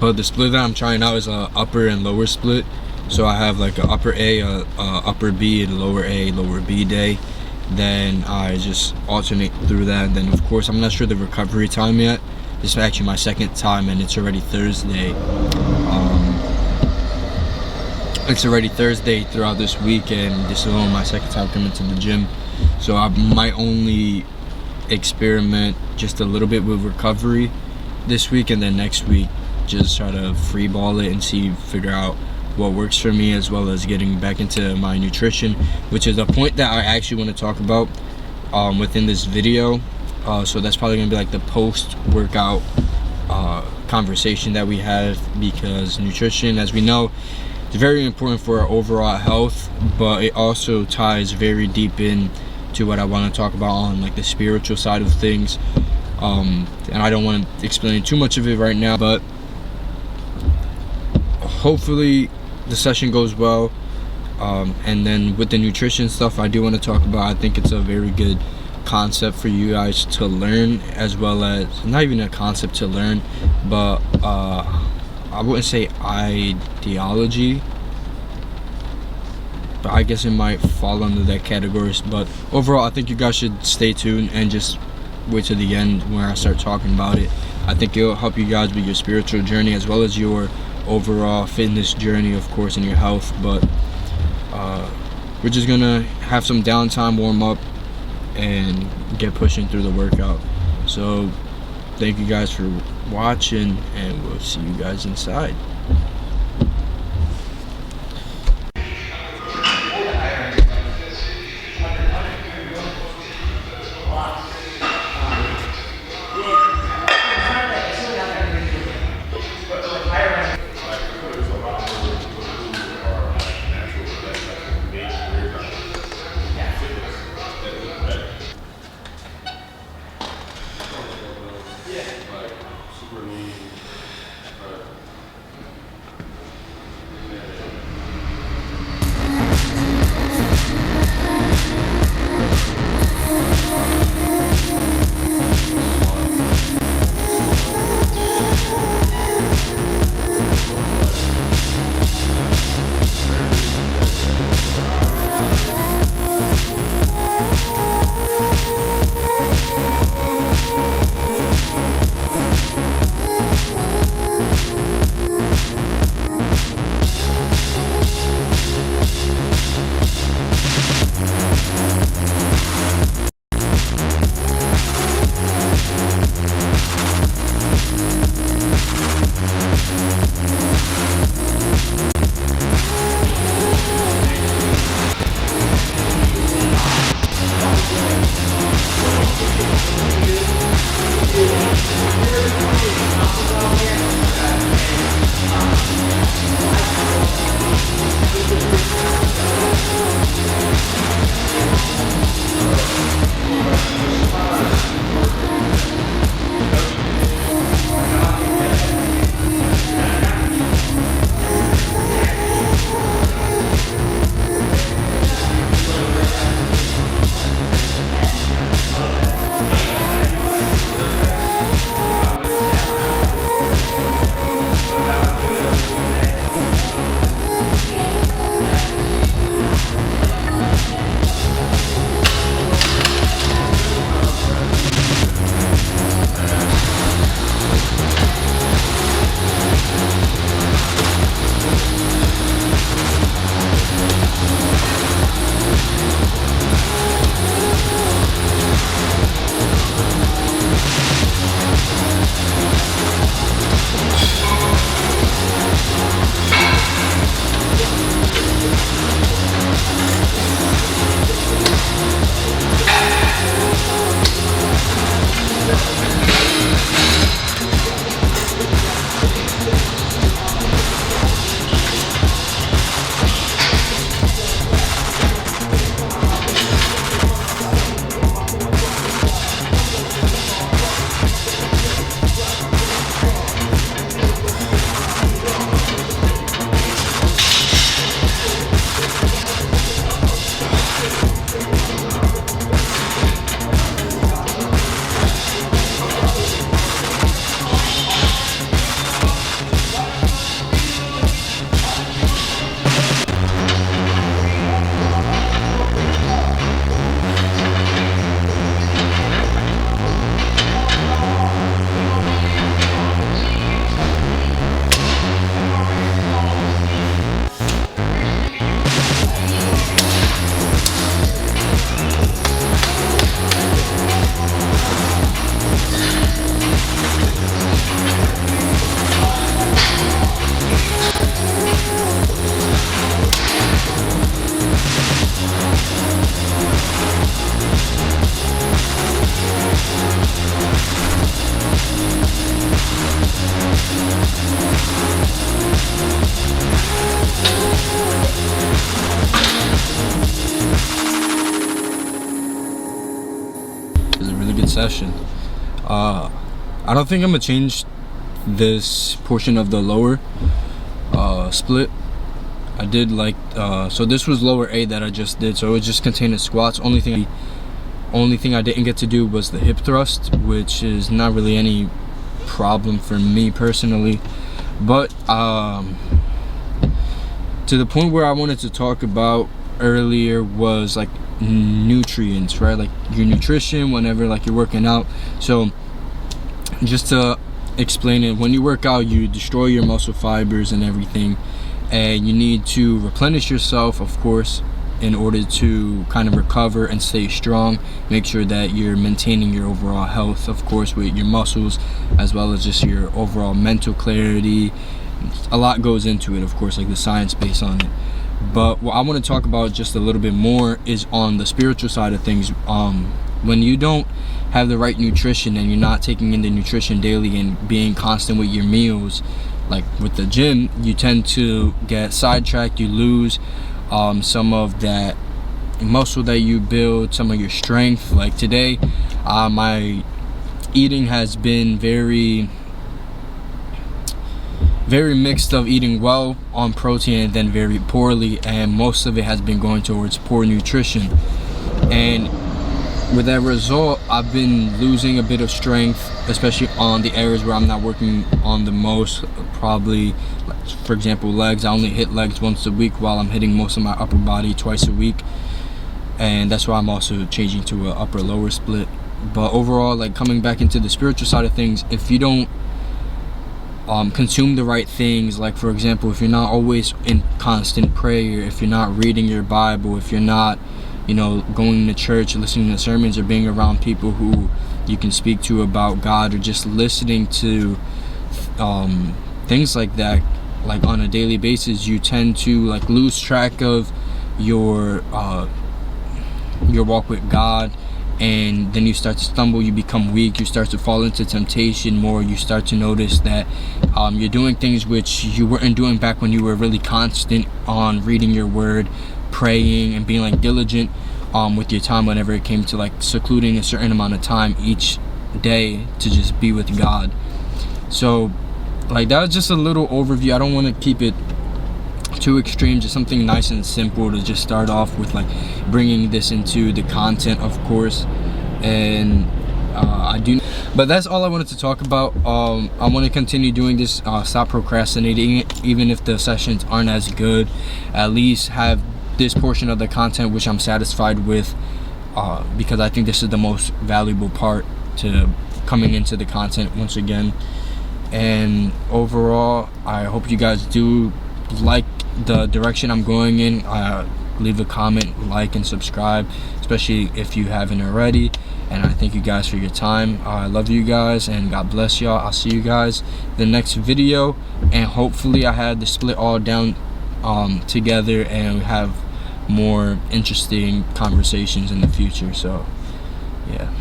But the split that I'm trying out is a upper and lower split. So I have like a upper A, a upper B, and lower A, lower B day. Then I just alternate through that. Then of course I'm not sure the recovery time yet. This is actually my second time, and it's already Thursday. It's already Thursday throughout this week, and this is only my second time coming to the gym. So I might only experiment just a little bit with recovery this week, and then next week just try to free ball it and figure out what works for me, as well as getting back into my nutrition, which is a point that I actually want to talk about within this video. So that's probably gonna be like the post-workout conversation that we have, because nutrition, as we know, is very important for our overall health, but it also ties very deep in to what I want to talk about on like the spiritual side of things. And I don't want to explain too much of it right now, but hopefully the session goes well. And then with the nutrition stuff, I do want to talk about, I think it's a very good concept for you guys to learn, as well as not even a concept to learn, but I wouldn't say ideology, but I guess it might fall under that category. But overall, I think you guys should stay tuned and just wait to the end where I start talking about it. I think it'll help you guys with your spiritual journey, as well as your overall fitness journey, of course, and your health. But we're just gonna have some downtime, warm up, and get pushing through the workout. So thank you guys for watching, and we'll see you guys inside. session. I don't think I'm gonna change this portion of the lower split. I did like so this was lower A that I just did, so it just contained the squats. Only thing I didn't get to do was the hip thrust, which is not really any problem for me personally. But to the point where I wanted to talk about earlier was like nutrients, right? Like your nutrition whenever like you're working out. So just to explain it, when you work out, you destroy your muscle fibers and everything, and you need to replenish yourself, of course, in order to kind of recover and stay strong. Make sure that you're maintaining your overall health, of course, with your muscles, as well as just your overall mental clarity. A lot goes into it, of course, like the science based on it. But what I want to talk about just a little bit more is on the spiritual side of things. When you don't have the right nutrition and you're not taking in the nutrition daily and being constant with your meals, like with the gym, you tend to get sidetracked. You lose some of that muscle that you build, some of your strength. Like today, my eating has been very mixed of eating well on protein and then very poorly, and most of it has been going towards poor nutrition. And with that result, I've been losing a bit of strength, especially on the areas where I'm not working on the most. Probably, for example, legs. I only hit legs once a week while I'm hitting most of my upper body twice a week, and that's why I'm also changing to an upper lower split. But overall, like coming back into the spiritual side of things, if you don't consume the right things, like for example, if you're not always in constant prayer, if you're not reading your Bible, if you're not going to church, listening to sermons, or being around people who you can speak to about God, or just listening to things like that, like on a daily basis, you tend to like lose track of your walk with God, and then you start to stumble, you become weak, you start to fall into temptation more. You start to notice that you're doing things which you weren't doing back when you were really constant on reading your word, praying, and being like diligent with your time whenever it came to like secluding a certain amount of time each day to just be with God. So like that was just a little overview. I don't want to keep it too extreme, just something nice and simple to just start off with, like bringing this into the content, of course. And but that's all I wanted to talk about. I want to continue doing this, stop procrastinating, even if the sessions aren't as good. At least have this portion of the content which I'm satisfied with, because I think this is the most valuable part to coming into the content once again. And overall, I hope you guys do like the direction I'm going in. Leave a comment, like, and subscribe, especially if you haven't already. And I thank you guys for your time. I love you guys, and God bless y'all. I'll see you guys in the next video, and hopefully I had the split all down together, and we have more interesting conversations in the future. So yeah,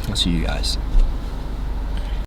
I'll see you guys.